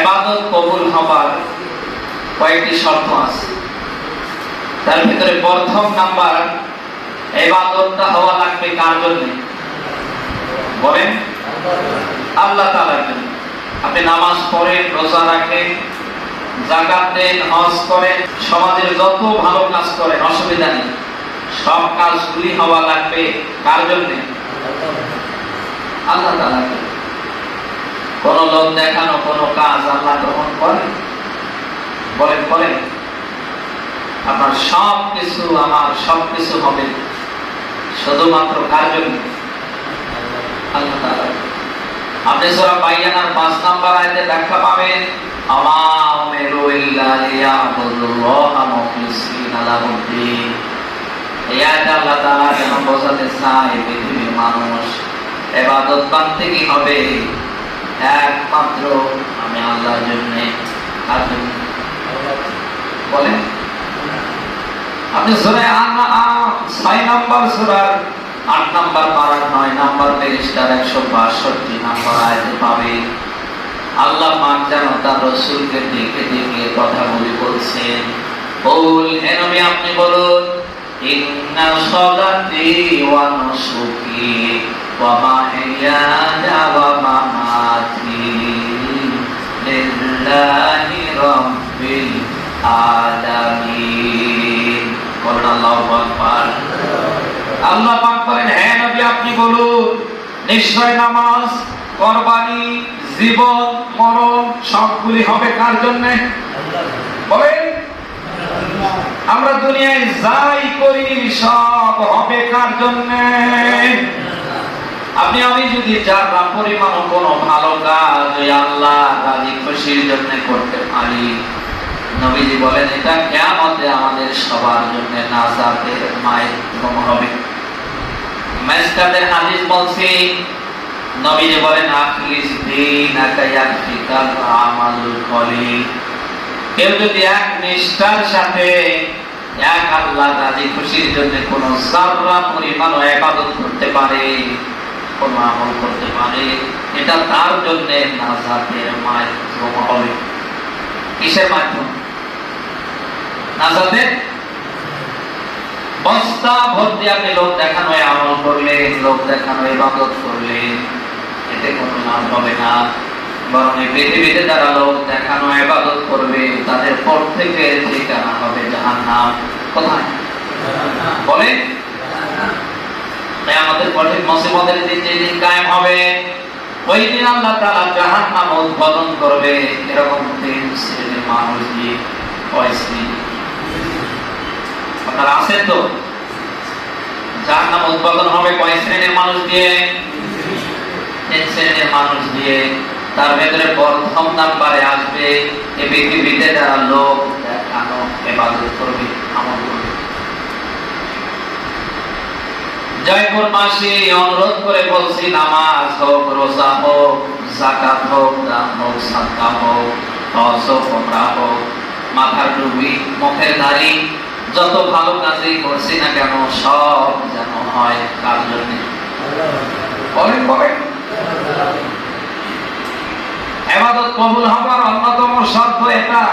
ইবাদত কবুল হবার কয়েকটি শর্ত আছে। তার ভিতরে প্রথম নাম্বার, ইবাদতটা হওয়া লাগবে কার জন্য? বলেন, আল্লাহ তাআলার জন্য। আপনি নামাজ পড়েন, রোজা রাখেন, যাকাত দেন, হজ করেন, সমাজের যত ভালো কাজ করেন, অসুবিধা নেই, সব কাজগুলি হওয়া লাগবে কার জন্য? আল্লাহ তাআলার জন্য। কোন লোক দেখানো কোন কাজ আল্লাহ গ্রহণ করেন? বলেন করেন? আপনার সব কিছু, আমার সব কিছু হবে শুধুমাত্র কার জন্য? আল্লাহ তাআলা। আপনি সূরা বাইয়ানার 5 নম্বর আয়াতে ব্যাখ্যা পাবেন, আমা উমিরু ইল্লা লিয়াবুদুল্লাহা মুখলিসিনা লাহুদ্দিন। এই আয়াতে আল্লাহ তাআলা যেন বোঝাতে চায় পৃথিবীর মানুষ ইবাদত বান্দেগি হবে একমাত্র আমি আল্লাহর জন্য। কার জন্য? বলেন। আপনি সূরা 6 নম্বর সূরার 8 নম্বর পারা 9 নম্বর পৃষ্ঠার 162 নম্বর আয়াতে পাবেন, আল্লাহ পাক যেন তার রাসূলকে দেখে দেখে কথাগুলি বলছেন। বল, হে নবী আপনি বলুন, ইন্না সালাতি ওয়া নুসুকি ওয়া মাহইয়ায়া ওয়া মামাতি লিল্লাহি রাব্বিল আলামিন। বলেন আল্লাহু আকবার। আল্লাহ পাক বলেন, হে নবী আপনি বলুন, নিশ্চয় নামাজ, কুরবানি, জীবন, মরণ সবগুলি হবে কার জন্য? বলেন। আমরা দুনিয়ায় যাই করি সব হবে কার জন্য? আপনি আমি যদি যারা পরিমাণ কোনো ভালো কাজ ওই আল্লাহ রাজি খুশির জন্য করতে পারি, নবীজি বলেন এটা কিয়ামতে আমাদের সবার জন্য নাজাতের মাধ্যম হবে। মেসকাতের হাদিস বলছি, নবীজি বলেন, আখলিস দীনাকা ইয়াকফিকাল আমালুল কলিল। কেউ যদি এক নিষ্ঠার সাথে এক আল্লাহ রাজি খুশির জন্য কোন যারা পরিমাণ ইবাদত করতে পারে, কোন আমল করতে পারে, এটা তার জন্য নাজাতের মাধ্যম হবে। কিসের মাধ্যম? নাজাতের। বস্তা ভর্তি আপনি লোক দেখানো আমল করলেন, লোক দেখানো ইবাদত করলেন, এতে কোনো লাভ হবে না। বরং এই পৃথিবীতে যারা লোক দেখানো ইবাদত করবে তাদের পর থেকে ঠিকানা হবে জাহান্নাম। কোথায়? বলেন। তাই আমাদের কঠিন মুসিবতের দিন যেদিন কায়েম হবে, ওই দিন আল্লাহ তাআলা জাহান্নাম উদ্বোধন করবে এরকম 3 শ্রেণীর মানুষ দিয়ে। কয় শ্রেণী? আপনারা আছেন তো? জাহান্নাম উদ্বোধন হবে কয় শ্রেণীর মানুষ দিয়ে? 3 শ্রেণীর মানুষ দিয়ে। তার ভেতরে প্রথম নাম্বারে আসবে এই পৃথিবীতে যারা লোক দেখানো ইবাদত করবে, আমল করবে। জয়পুর মাসে অনুরোধ করে বলছি, নামাজ হোক, রোজা হোক, যাকাত হোক, দান হোক, সাদকা হোক, হজ হোক, উমরা হোক, মাথার টুপি, মুখের দাড়ি, যত ভালো কাজই করছি না কেন সব যেন হয় কার জন্য? বলেন বলেন। ইবাদত কবুল হবার অন্যতম শর্ত এটা,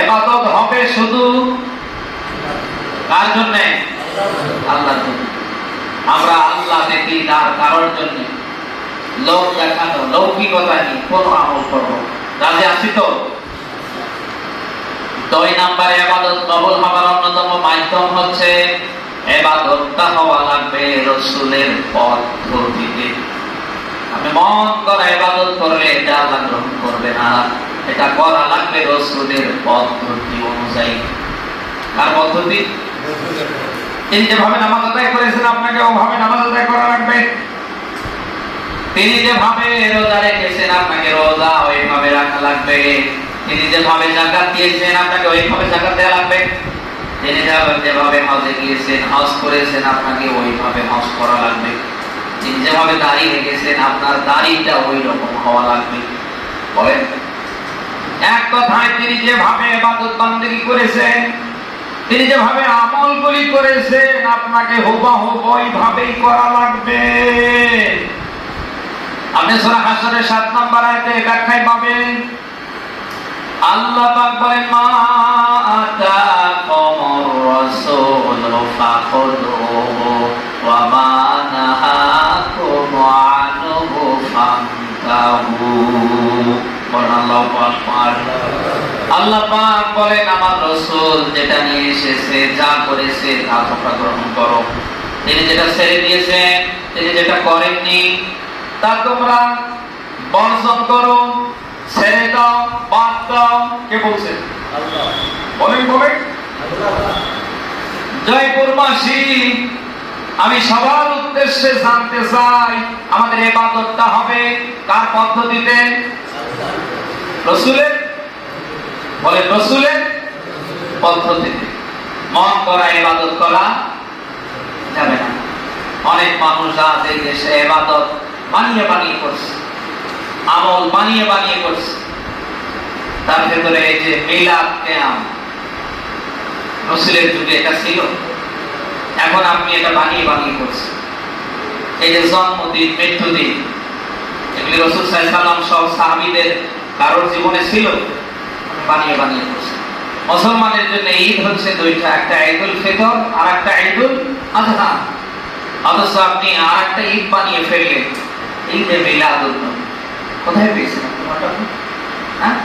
ইবাদত হবে শুধু কার জন্য? আল্লাহর জন্য। আমরা আল্লাহ দেখি তার কারোর জন্য লোক দেখানো, লৌকিকতা নিয়ে কোন আমল করব, রাজি আছি তো? 2 নম্বরে ইবাদত কবুল হবার অন্যতম মাধ্যম হচ্ছে ইবাদতটা হওয়া লাগবে রাসূলের পদ্ধতিতে। আপনি মন করে ইবাদত করলে এটা আল্লাহ গ্রহণ করবে না, এটা করা লাগবে রাসূলের পদ্ধতি অনুযায়ী। কার পদ্ধতি? তিনি যেভাবে নামাজ আদায় করেছেন আপনাকে ওভাবে নামাজ আদায় করা লাগবে। তিনি যেভাবে রোজা রেখেছেন আপনাকে রোজা ওইভাবে রাখা লাগবে। তিনি যেভাবে যাকাত দিয়েছেন আপনাকে ওইভাবে যাকাত দেওয়া লাগবে। তিনি যেভাবে হজে গিয়েছেন, হজ করেছেন, আপনাকে ওইভাবে হজ করা লাগবে। তিনি যেভাবে দাড়ি রেখেছেন আপনার দাড়িটা ওই রকম হওয়া লাগবে। বলেন। এক কথায় তিনি যেভাবে ইবাদত বান্দেগি করেছেন, তিনি যেভাবে আমলগুলি করেছেন আপনাকে হুবহু ওইভাবেই করা লাগবে। আপনি সূরা হাশরের 7 নম্বর আয়াতে ব্যাখ্যায় পাবেন, আল্লাহ পাক বলেন মা আতাকুমুর রাসূলু ফাখুযুহু ওয়া মা নাহাকুম আনহু ফান্তাহু। আল্লাহু আকবার। আল্লাহ পাক বলেন আমার রাসূল যেটা নিয়ে এসেছে, যা করেছে তা তোমরা গ্রহণ করো। তিনি যেটা ছেড়ে দিয়েছেন, তিনি যেটা করেননি তা তোমরা বর্জন করো, ছেড়ে দাও, বাদ দাও। কে বলছেন? আল্লাহ। বলেন বলেন। জয়পুরবাসী, আমি সবার উদ্দেশ্যে জানতে চাই আমাদের ইবাদতটা হবে কার পদ্ধতিতে? রাসূলের। বলে রাসূলের পদ্ধতিতে। মন করা ইবাদত করা যাবে না। অনেক মানুষ আছে এই দেশে ইবাদত বানিয়ে বানিয়ে করছে, আমল বানিয়ে বানিয়ে করছে। তার ভেতরে এই যে মিলাদ কিয়াম, রাসূলের যুগে এটা ছিল, এখন আপনি এটা বানিয়ে বানিয়ে করছেন। এই যে জন্মদিন, মৃত্যুদিন, এগুলি রাসূল সাল্লাল্লাহু আলাইহি ওয়াসাল্লাম সহ সাহাবীদের কারোর জীবনে ছিল, বানিয়ে বানিয়ে করছেন। মুসলমানের জন্য ঈদ হচ্ছে দুইটা, একটা ঈদুল ফিতর আর একটা ঈদুল আযহা। অথচ আপনি আর একটা ঈদ বানিয়ে ফেললেন, ঈদে মিলাদুন নবী। কোথায় পেয়েছেন আপনারা? হ্যাঁ,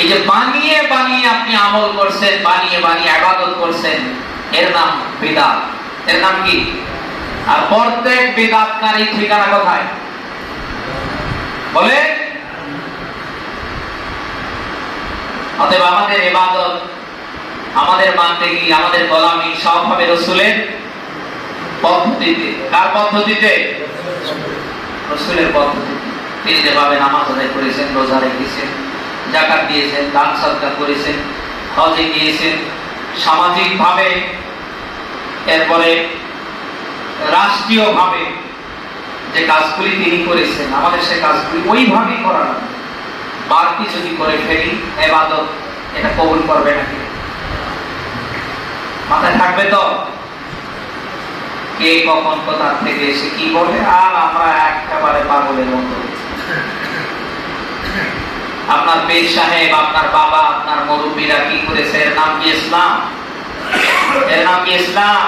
এই যে বানিয়ে বানিয়ে আপনি আমল করছেন, বানিয়ে বানিয়ে ইবাদত করছেন, এর নাম বিদআত। এর নাম কি? আর প্রত্যেক বিদআতকারী ঠিকানা কোথায়? বলে অতএব আমাদের ইবাদত, আমাদের বান্দেগী, আমাদের গোলামি সব হবে রাসূলের পদ্ধতিতে। কার পদ্ধতিতে? রাসূলের পদ্ধতিতে। তিনি যেভাবে নামাজ আদায় করেছেন, রোজা রেখেছেন, যাকাত দিয়েছেন, দান সদকা করেছেন, হজে গিয়েছেন, সামাজিক ভাবে, এরপরে রাষ্ট্রীয় ভাবে যে কাজগুলি তিনি করেছেন, আমাদের সে কাজগুলি ওইভাবেই করা না। বাড়তি যদি করে ফেলি ইবাদত, এটা কবুল করবে নাকি? মাথায় থাকবে তো? কে কখন কোথা থেকে এসে কি বলে, আর আমরা একেবারে পাগলের মতো। আপনার পীর সাহেব, আপনার বাবা, আপনার মুরব্বীরা কি করেছে, এর নাম কি ইসলাম? এর নাম কি ইসলাম?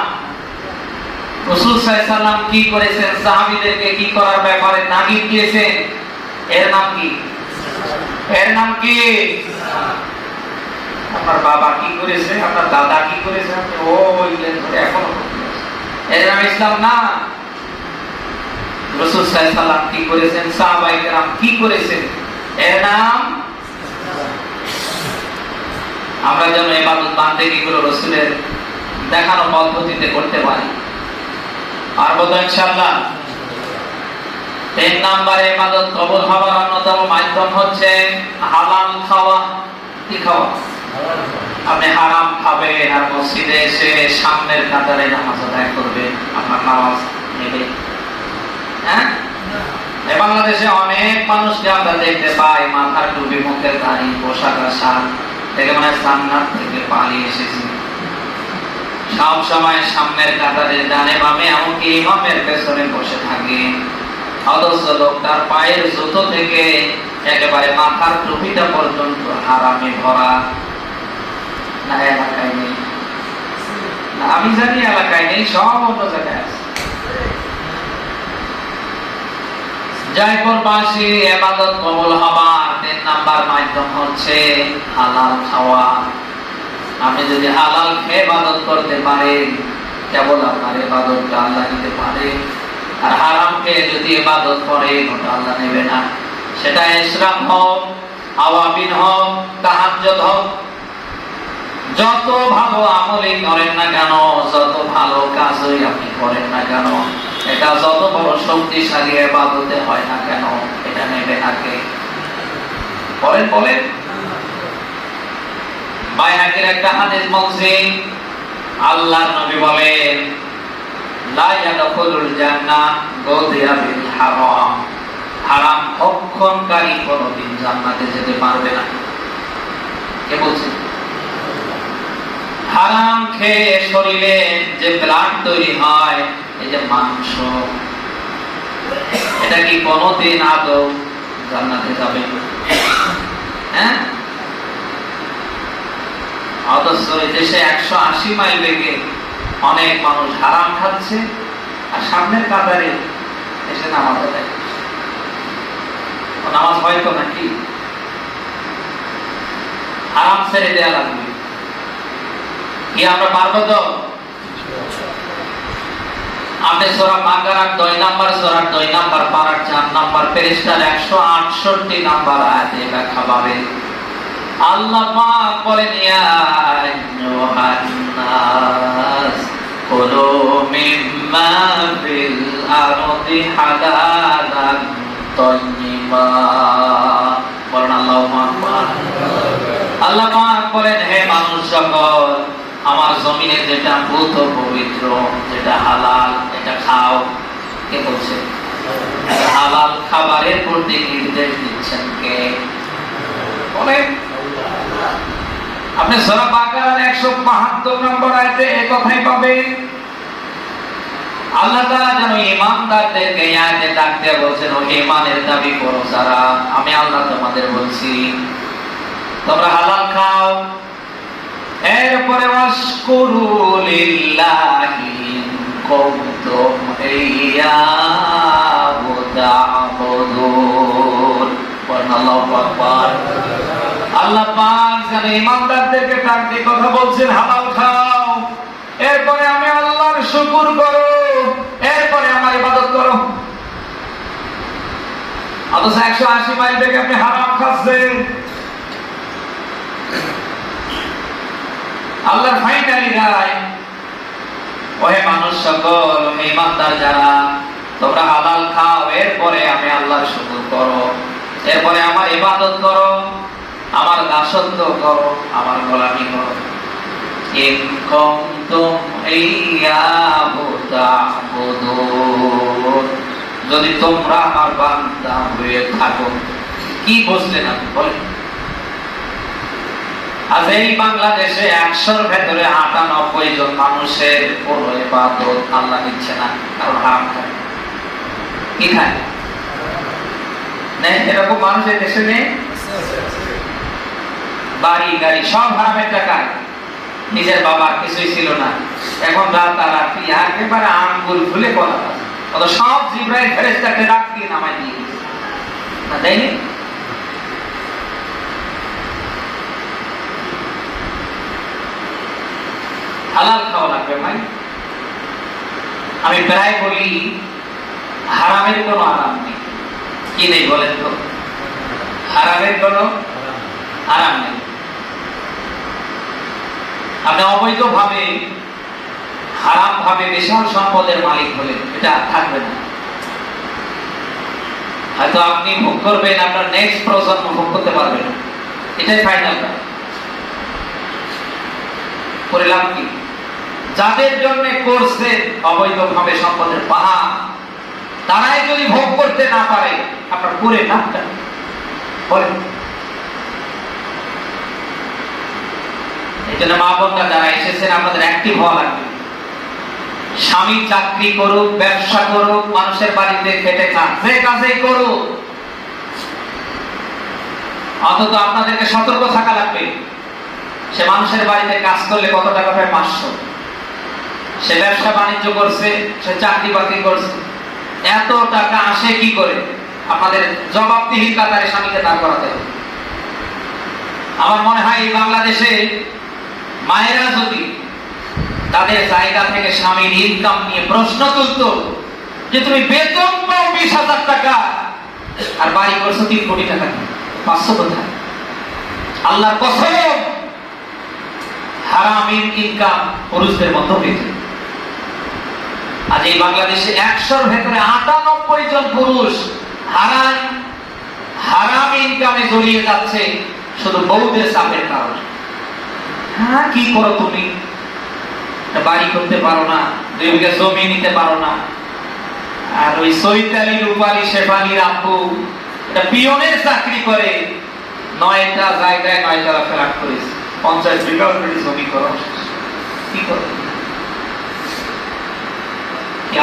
রাসূল সাল্লাল্লাহু আলাইহি ওয়াসাল্লাম কি করেছেন, সাহাবীদেরকে কি করার ব্যাপারে তাগিদ দিয়েছেন, এর নাম কি? এর নাম কি? আপনার বাবা কি করেছে, আপনার দাদা কি করেছে, আপনি ওই ধরে এখনো করতেছেন, এর নাম ইসলাম না। রাসূল সাল্লাল্লাহু আলাইহি ওয়াসাল্লাম কি করেছেন, সাহাবায়ে কেরাম কি করেছেন, এর নাম। আমরা যেন ইবাদত বান্দেগী গুলো রাসূলের দেখানো পদ্ধতিতে করতে পারি। আর বলতো ইনশাআল্লাহ। 3 নম্বরে ইবাদত কবুল হওয়ার অন্যতম মাধ্যম হচ্ছে হালাল খাওয়া। কি খাওয়া? আপনি হারাম খাবেন আর মসজিদে এসে সামনের কাতারে নামাজ আদায় করবেন, আপনার নামাজ নেবে? হ্যাঁ, বাংলাদেশে অনেক মানুষকে আমরা দেখতে পাই মাথার টুপি, মুখের দাড়ি, পোশাক আশাক থেকে মনে হয় জান্নাত থেকে পালিয়ে এসেছে। সব সময় সামনের কাতারে, ডানে বামে, এমনকি ইমামের পেছনে বসে থাকে। অথচ লোকটার পায়ের জুতো থেকে একেবারে মাথার টুপিটা পর্যন্ত হারামে ভরা। না এলাকায় নেই, না আমি জানি এলাকায় নেই, সব অন্য জায়গায় আছে। জয়পুরবাসী, ইবাদত কবুল হবার 3 নাম্বার মাধ্যম হচ্ছে হালাল খাওয়া। আপনি যদি হালাল খেয়ে ইবাদত করতে পারেন, কেবল আপনার ইবাদতটা আল্লাহ নিতে পারে। আর হারাম খেয়ে যদি ইবাদত করেন, ওটা আল্লাহ নেবে না। সেটা ইশরাক হোক, আওয়াবিন হোক, তাহাজ্জুদ হোক, যত ভালো আমলই করেন না কেন, যত ভালো কাজই আপনি করেন না কেন, এটা যত বড় শক্তিশালী ইবাদতে হয় না কেন, এটা নেবে না কে? বলেন বলেন। বাইহাকির একটা হাদিস বলছে, আল্লাহর নবী বলেন, লা ইয়াদখুলুল জান্নাহ গাদিয়া বিল হারাম। হারাম ভক্ষণকারী কোনদিন জান্নাতে যেতে পারবে না। কে বলছে? হারাম খেয়ে শরীরে যে ব্লাড তৈরি হয়, এই যে মাংস, এটা কি কোনদিন আদৌ জান্নাতে যাবে? হ্যাঁ, অথচ এই দেশে 180 মাইল বেগে অনেক মানুষ হারাম খাচ্ছে, আর সামনের কাতারে এসে নামাজ আদায়। নামাজ হয়তো নাকি হারাম ছেড়ে দেয়া লাগবে কি আমরা পারবো তো? আপনি সূরা বাকারার 2 নাম্বার সূরার 2 নাম্বার পারার 4 নাম্বার পৃষ্ঠার 168 নাম্বার আয়াতে ব্যাখ্যা পাবেন। আল্লাহ পাক বলেন, ইয়া আইয়ুহান নাস কুলু মিম্মা ফিল আরদি হালালান তাইয়্যিবা। বলেন আল্লাহু আকবার। আল্লাহ পাক বলেন, হে মানুষ সকল, আমার জমিনে যেটা পূত পবিত্র, যেটা হালাল, এটা খাও। কে বলছে? হালাল খাবারের প্রতি নির্দেশ দিচ্ছেন কে? বলেন। আপনি সূরা বাকারার 172 নম্বর আয়াতে এই কথাই পাবেন। আল্লাহ তাআলা যেন ঈমানদারদেরকে এই আয়াতে ডাক দিয়ে বলছেন, ও ঈমানের দাবি করো যারা, আমি আল্লাহ তোমাদের বলছি তোমরা হালাল খাও। এরপরে ওয়াশকুরু লিল্লাহি কুনতুম ইয়্যাহু তা'বুদুন। আল্লাহু আকবার। আল্লাহ পাক যেন ঈমানদারদেরকে ডাক দিয়ে কথা বলছেন, হালাল খাও, এরপরে আমি আল্লাহর শুকর করো, এরপরে আমার ইবাদত করো। অথচ 180 মাইল থেকে আপনি হারাম খাচ্ছেন। আল্লাহর ফাইনালি রায়, ওহে মানুষ সকল, ঈমানদার যারা, তোমরা হালাল খাও, এরপরে আমি আল্লাহর শুকর করো, এরপরে আমার ইবাদত করো, আমার দাসত্ব করো, আমার গোলামি করো। ইন কুনতুম ইয়্যাহু তা'বুদুন, যদি তোমরা আমার বান্দা হয়ে থাকো। কি বুঝলেন আপনি বলেন? আজ এই বাংলাদেশে 100-র ভেতরে 98 জন মানুষের কোন ইবাদত আল্লাহ নিচ্ছে না, কারণ হারাম খায়। কি খায়? নেই এরকম মানুষ এই দেশে নেই? বাড়ি গাড়ি সব হারামের টাকায়। নিজের বাবার কিছুই ছিল না, এখন রাত আর রাত্রি একেবারে আঙ্গুল ফুলে কলা আছে, অত সব জিব্রাইল ফেরেশতাকে রাত দিয়ে নামাই দিয়ে না, দেয়নি? হালাল খাওয়া লাগবে ভাই। আমি প্রায় বলি হারামের কোনো আরাম নেই। কি নেই বলেন তো? হারামের কোনো আরাম নেই। আপনি অবৈধ ভাবে, হারাম ভাবে বিশাল সম্পদের মালিক হলে এটা থাকবে না। হয়তো আপনি ভোগ করবেন, আপনার নেক্সট প্রজন্ম ভোগ করতে পারবে না। এটাই ফাইনাল। করে লাভ কি? যাদের জন্য করছে অবৈধভাবে সম্পদের পাহাড়, তারাই যদি ভোগ করতে না পারে, আপনার করে লাভটা বলেন? এই জন্য মা বোনরা যারা এসেছেন, আপনাদের অ্যাক্টিভ হওয়া লাগবে। স্বামী চাকরি করুক, ব্যবসা করুক, মানুষের বাড়িতে খেটে খান, যে কাজেই করুক, অন্তত আপনাদেরকে সতর্ক থাকা লাগবে। সে মানুষের বাড়িতে কাজ করলে কত টাকা পায়? 500। সে ব্যবসা বাণিজ্য করছে, সে চাকরি বাকরি করছে, এত টাকা আসে কি করে? আপনাদের জবাবদিহির কাতারে স্বামীকে দাঁড় করাতে হবে। আমার মনে হয় এই বাংলাদেশে মায়েরা যদি তাদের জায়গা থেকে স্বামীর ইনকাম নিয়ে প্রশ্ন তুলতো যে তুমি বেতন পাও 20,000 টাকা আর বাড়ি করছো 3 কোটি টাকা, 500 কোথায়? আল্লাহর কসম, হারামের ইনকাম পুরুষদের মধ্যে বেশি। আজ এই বাংলাদেশে 100-র ভেতরে 98 জন পুরুষ হারাম ইনকামে জড়িয়ে যাচ্ছে শুধু বউদের চাপের কারণে। হ্যাঁ, কি করো তুমি? বাড়ি করতে পারো না, 2 বিঘা জমি নিতে পারো না, আর ওই চৈতালি, রূপালী, শেফালির আব্বু এটা পিয়নের চাকরি করে, 9টা জায়গায় 9তলা ফ্ল্যাট করেছে, 50 বিঘা জমি করো। কি করো?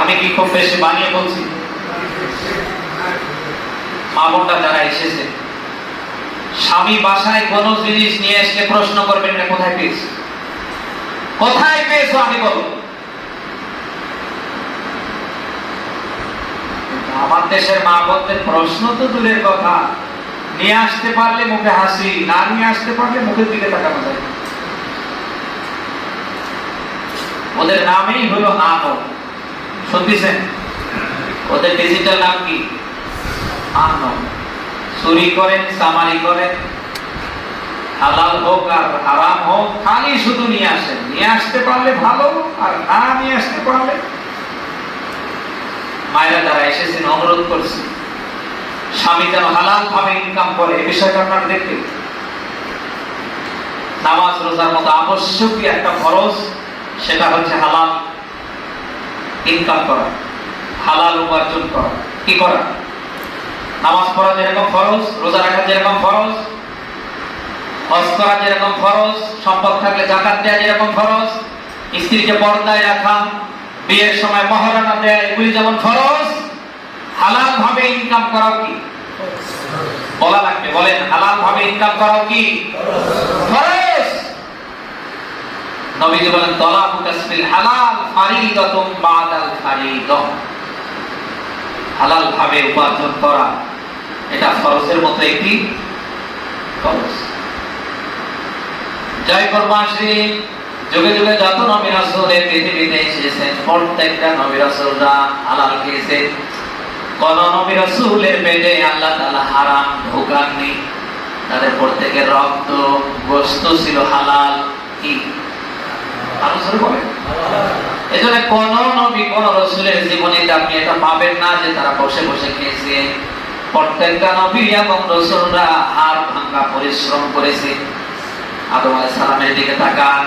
আমি কি খুব বেশি বানিয়ে বলছি? বোনরা যারা এসেছে, স্বামী বাসায় কোনো জিনিস নিয়ে এসে প্রশ্ন করবেন না কোথায় পেয়েছো, কোথায় পেয়েছো আমি বলো। আমার দেশের মা বোনদের প্রশ্ন তো দূরের কথা, নিয়ে আসতে পারলে মুখে হাসি, না নিয়ে আসতে পারলে মুখের দিকে তাকানো যায়। ওদের নামেই হলো আনো, শুনতেছেন? ওদের ডিজিটাল নাম কি? আনো। চুরি করেন, সামারি করেন, হালাল হোক আর হারাম হোক, খালি শুধু নিয়ে আসেন। নিয়ে আসতে পারলে ভালো, আর না নিয়ে আসতে পারলে। মায়েরা যারা এসেছেন অনুরোধ করছি, স্বামী যেন হালাল ভাবে ইনকাম করে, এই বিষয়টা আপনারা দেখবেন। নামাজ রোজার মতো আবশ্যকীয় একটা ফরজ, সেটা হচ্ছে হালাল ইনকাম করা, হালাল উপার্জন করা। কি করা? নামাজ পড়া যেরকম ফরজ, রোজা রাখা যেরকম ফরজ, হজ করা যেরকম ফরজ, সম্পদ থাকলে যাকাত দেওয়া যেরকম ফরজ, স্ত্রীকে পর্দায় রাখা, বিয়ের সময় মহারণা দেয়া, এগুলি যেমন ফরজ, হালাল ভাবে ইনকাম করাও কি বলা লাগবে? বলেন, হালাল ভাবে ইনকাম করাও কি ফরজ? নবীজি বলেন, তলাবু কাসবিল হালাল ফারিদাতুম বাদাল ফারিদাহ। হালাল ভাবে উপার্জন করা এটা ফরজের মতো একটি ফরজ। জয় করবাসী, যুগে যুগে যত নবী রাসূল এই পৃথিবীতে এসেছেন, প্রত্যেকটা নবী রাসূলরা হালাল খেয়েছেন। কোন নবী রাসূলের পেটে আল্লাহ তাআলা হারাম ঢোকাননি। তাদের প্রত্যেকের রক্ত গোশত ছিল হালাল। কি আলোচনা করেন? এজন্য কোন নবী কোন রাসূলের জীবনে আপনি এটা পাবেন না যে তারা বসে বসে খেয়েছে। প্রত্যেকটা নবী এবং রাসূলরা হাড় ভাঙা পরিশ্রম করেছে। আদম আলাইহিস সালামের দিকে তাকান,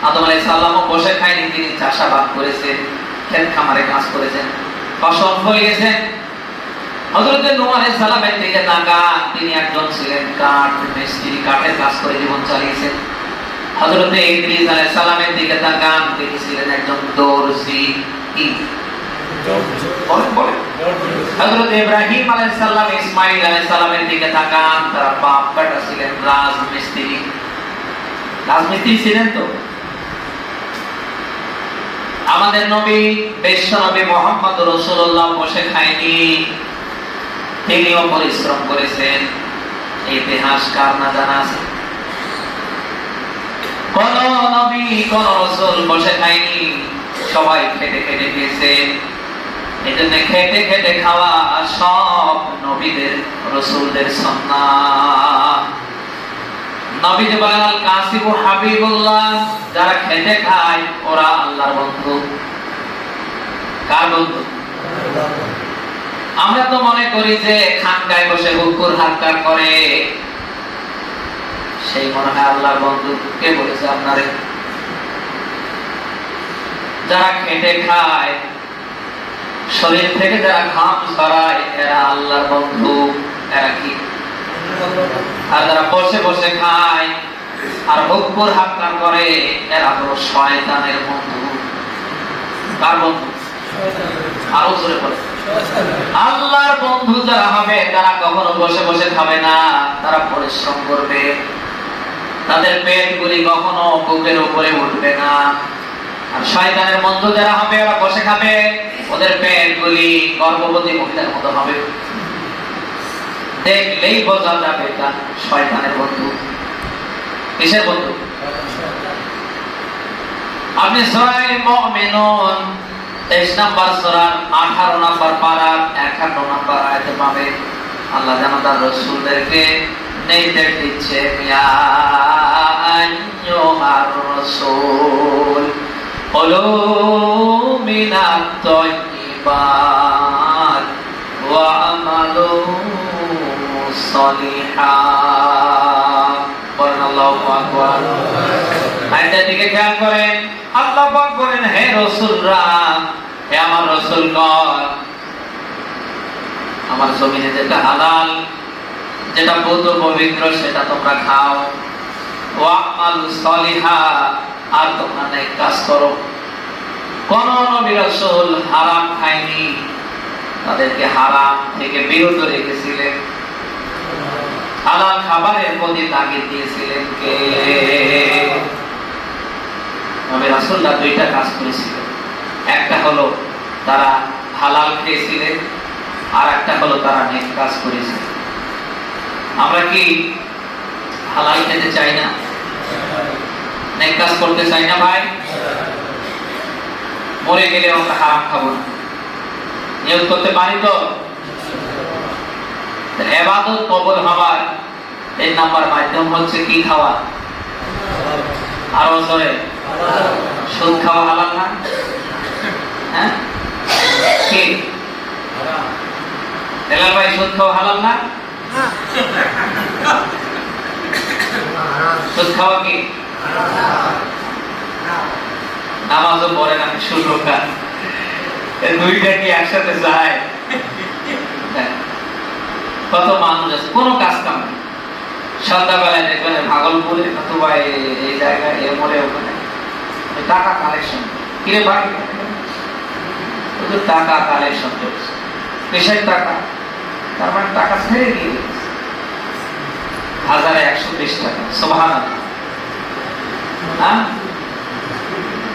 আদম আলাইহিস সালামও বসে খায়নি, তিনি চাষাবাদ করেছেন, ক্ষেত খামারে কাজ করেছেন, ফসল ফলিয়েছেন। হযরত নূহ আলাইহিস সালামের দিকে তাকান, তিনি একজন ছিলেন কাঠ মিস্ত্রি, কাঠের কাজ করে জীবন চালিয়েছেন। হযরত ইদ্রিস আলাইহিস সালামের দিকে তাকান, তিনি ছিলেন একজন দর্জি। কি বলেন? হযরত ইব্রাহিম আলাইহিস সালাম, ইসমাঈল আলাইহিস সালামের দিকে তাকান, তারা বাপ বেটা ছিলেন রাজমিস্ত্রি। রাজমিস্ত্রি ছিলেন তো। আমাদের নবী বিশ্ব নবী মুহাম্মদ রাসূলুল্লাহ বসে খায়নি, তিনিও পরিশ্রম করেছেন। ইতিহাস কার না জানা আছে? কোন নবী কোন রাসূল বসে খায়নি, সবাই খেটে খেটে খেয়েছেন। এজন্য খেটে খেটে খাওয়া সব নবীদের রাসূলদের সুন্নাহ। নবীজি বলেন, আল কাসিবু হাবিবুল্লাহ, যারা খেটে খায় ওরা আল্লাহর বন্ধু। কার বন্ধু? আমরা তো মনে করি যে খানকায় বসে হুকুর হাক্কার করে সেই মনে হয় আল্লাহর বন্ধু। কে বলেছে আপনারে? যারা খেটে খায়, শরীর থেকে যারা ঘাম ছড়ায়, এরা আল্লাহর বন্ধু। এরা কি? আর যারা বসে বসে খায় আর হুকুর হাক্কার করে, এরা হলো শয়তানের বন্ধু। কার বন্ধু? আরো জোরে বলে। আল্লাহর বন্ধু যারা হবে, তারা কখনো বসে বসে খাবে না, তারা পরিশ্রম করবে। তাদের পেটগুলি কখনো বুকের উপরে উঠবে না। আর শয়তানের বন্ধু যারা হবে, ওরা বসে খাবে, ওদের পেটগুলি গর্ভবতী মহিলার মতো হবে। দেখলেই বোঝা যাবে এটা শয়তানের বন্ধু। কিসের বন্ধু? আপনি সূরা মুমিনুন 23 নম্বর সূরার 18 নম্বর পারার 51 নম্বর আয়াতে পাবেন। আল্লাহ যেন তার রাসূলদেরকে নির্দেশ দিচ্ছে, ইয়া আইয়ুহার রাসূল কুলু মিনাত তাইয়্যিবাত ওয়া আমালু সলিহাত। বলেন আল্লাহু আকবার। আয়াতের দিকে খেয়াল করেন। আল্লাহ পাক বলেন, হে রাসূলরা, হে আমার রাসূলগণ, আমার জমিনে যেটা হালাল, যেটা পবিত্র, সেটা তোমরা খাও। ওয়া আমালু সলিহাত, আর তোমরা নেক কাজ করো। কোন নবী রাসূল হারাম খায়নি, তাদেরকে হারাম থেকে বিরত রেখেছিলেন। হালাল খাবারের প্রতি তাগিদ দিয়েছিলেন কে? নবী রাসূলুল্লাহ দুইটা কাজ করেছিলেন। একটা হলো তারা হালাল খেয়েছিলেন, আর একটা হলো তারা নেক কাজ করেছিলেন। আমরা কি হালাল খেতে চাই না? নেক কাজ করতে চাই না ভাই? মরে গেলে আমরা হারাম খাবো না, নিয়ত করতে পারি তো? ইবাদত কবুল হওয়ার এই নাম্বার মাধ্যম হচ্ছে কি? খাওয়া। আরো জোরে, সুদ খাওয়া হালাল না? হ্যাঁ কি বেলাল ভাই, সুদ খাওয়া হালাল না? সুদ খাওয়া কি? নামাজও পড়ে না, সুদ খান, দুইটা কি একসাথে যায়? কত মানুষ আছে কোনো কাজ কাম নেই, সন্ধ্যাবেলায় দেখবেন ভাগলপুরে অথবা এই জায়গায় এ মোড়ে ওখানে টাকা কালেকশন। কিরে ভাই, টাকা কালেকশন করছে, কিসের টাকা? তার মানে টাকা ছেড়ে দিয়ে দিচ্ছে 1120 টাকা। সুবহানাল্লাহ। হ্যাঁ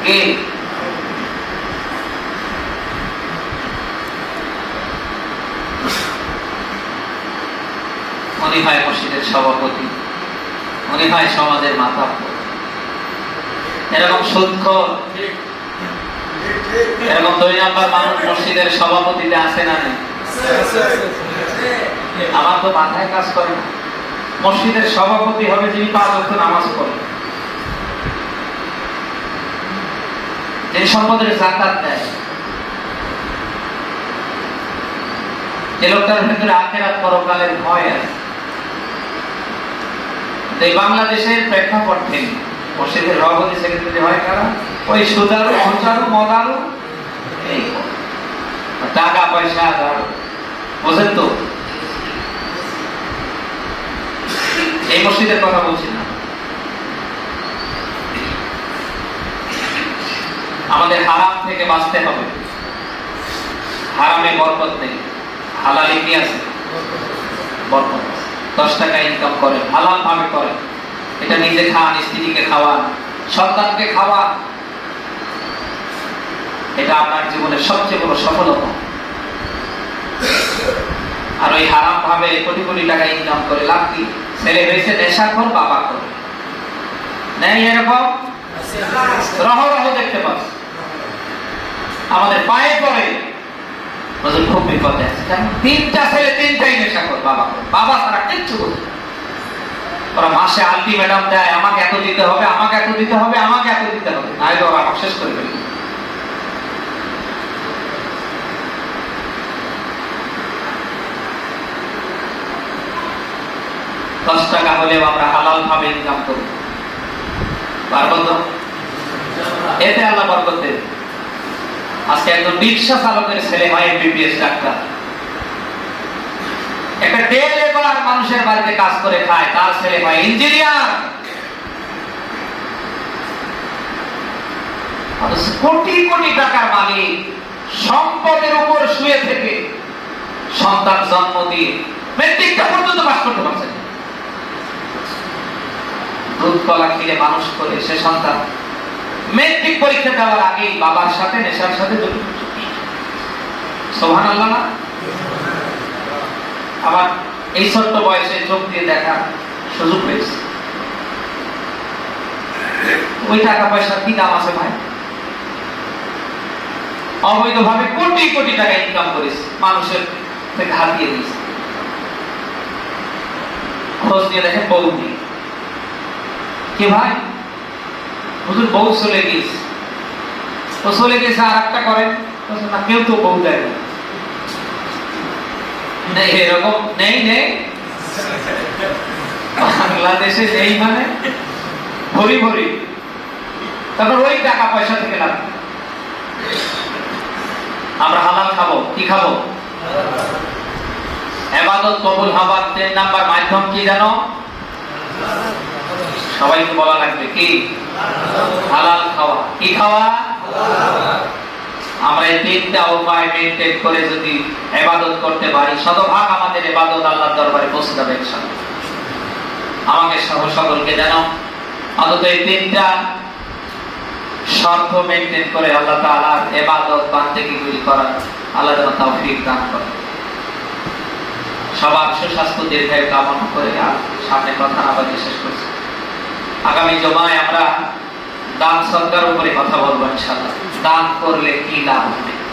কে? মনে হয় মসজিদের সভাপতি, মনে হয় সমাজের মাথা। এরকম সুদখোর, এরকম 2 নাম্বার মানুষ মসজিদের সভাপতিতে আছে না? আমার তো মাথায় কাজ করে না। মসজিদের সভাপতি হবে যিনি 5 ওয়াক্ত নামাজ পড়ে, যিনি সম্পদের যাকাত দেয়, যে লোকটার ভিতরে আখিরাত পরকালের ভয় আছে। এই বাংলাদেশের প্রেক্ষাপট থেকে মসজিদের সভাপতি সেক্রেটারি হয় কারা? ওই সুদারু, অঞ্চারু, মদারু, এই টাকা পয়সা বোঝেন তো? এই মসজিদের কথা বলছি না, আমাদের হারাম থেকে বাঁচতে হবে। হারামে বরকত নেই, হালালে কি আছে? বরকত। 10 টাকা ইনকাম করে, হালাল ভাবে করে, এটা নিজে খান, স্ত্রীকে খাওয়ান, সন্তানকে খাওয়ান, এটা আপনার জীবনের সবচেয়ে বড় সফলতা। আর ওই হারাম ভাবে কোটি কোটি টাকা ইনকাম করে লাভ কি? ছেলে হয়েছে নেশাখোর, বাবা করে নেই, এরকম রহ রহ দেখতে পাচ্ছি। আমাদের পায়ে পড়ে খুব বিপদে আছে, 3টা ছেলে 3টাই নেশাখোর, বাবা করে, বাবা তারা কিচ্ছু বলে। ওরা মাসে আলটিমেটাম দেয়, আমাকে এত দিতে হবে, আমাকে এত দিতে হবে, আমাকে এত দিতে হবে, নাহলে ওরা আমাকে শেষ করে ফেলবে। দশ টাকা হলেও আমরা হালাল ভাবে ইনকাম করব, পারবো তো? এতে আল্লাহ বরকত দেবে। আজকে একজন রিক্সা চালকের ছেলে হয় এমবিবিএস ডাক্তার, একটা ডে লেবার মানুষের বাড়িতে কাজ করে খায়, তার ছেলে হয় ইঞ্জিনিয়ার। কোটি কোটি টাকার মালিক, সম্পদের উপর শুয়ে থেকে সন্তান জন্ম দিয়ে মেট্রিকটা পর্যন্ত পাস করতে পারছে না। দুধ কলা খেয়ে মানুষ করে সে সন্তান মেট্রিক পরীক্ষা দেওয়ার আগেই বাবার সাথে নেশার সাথে জড়িত। সুবহানাল্লাহ না? আবার এই ছোট্ট বয়সে চোখ দিয়ে দেখা সুযোগ পেয়েছে। ওই টাকা পয়সার কি দাম আছে ভাই? অবৈধভাবে কোটি কোটি টাকা ইনকাম করেছে, মানুষের থেকে হাতিয়ে দিয়েছে। খোঁজ নিয়ে দেখেন বউ নেই। কি ভাই, হুজুর বউ চলে গেছে। ও চলে গেছে, আর একটা করেন না, কেউ তো বউ দেয় না। এরকম নেই, নেই বাংলাদেশে নেই, মানে ভরি ভরি। তারপর ওই টাকা পয়সা থেকে লাভ। আমরা হালাল খাবো, কি খাবো? ইবাদত কবুল হবার 3 নাম্বার মাধ্যম কি জানো? সবাইকে বলা লাগবে কি? হালাল খাওয়া। কি খাওয়া? আমরা এই 3টা উপায় মেইনটেইন করে যদি ইবাদত করতে পারি, শতভাগ আমাদের ইবাদত আল্লাহর দরবারে পৌঁছে যাবে ইনশাআল্লাহ। আমাকে সহ সকলকে যেন অন্তত এই তিনটা শর্ত মেনটেন করে আল্লাহ তাআলার ইবাদত বান্দেগিগুলি করার আল্লাহ যেন তৌফিক দান করেন। সবার সুস্বাস্থ্য দীর্ঘায়ু কামনা করে আর সামনে কথা না বাড়িয়ে শেষ করছি। আগামী জুমায় আমরা দান সদকার উপরে কথা বলবো ইনশাআল্লাহ। দান করলে কি লাভ হবে।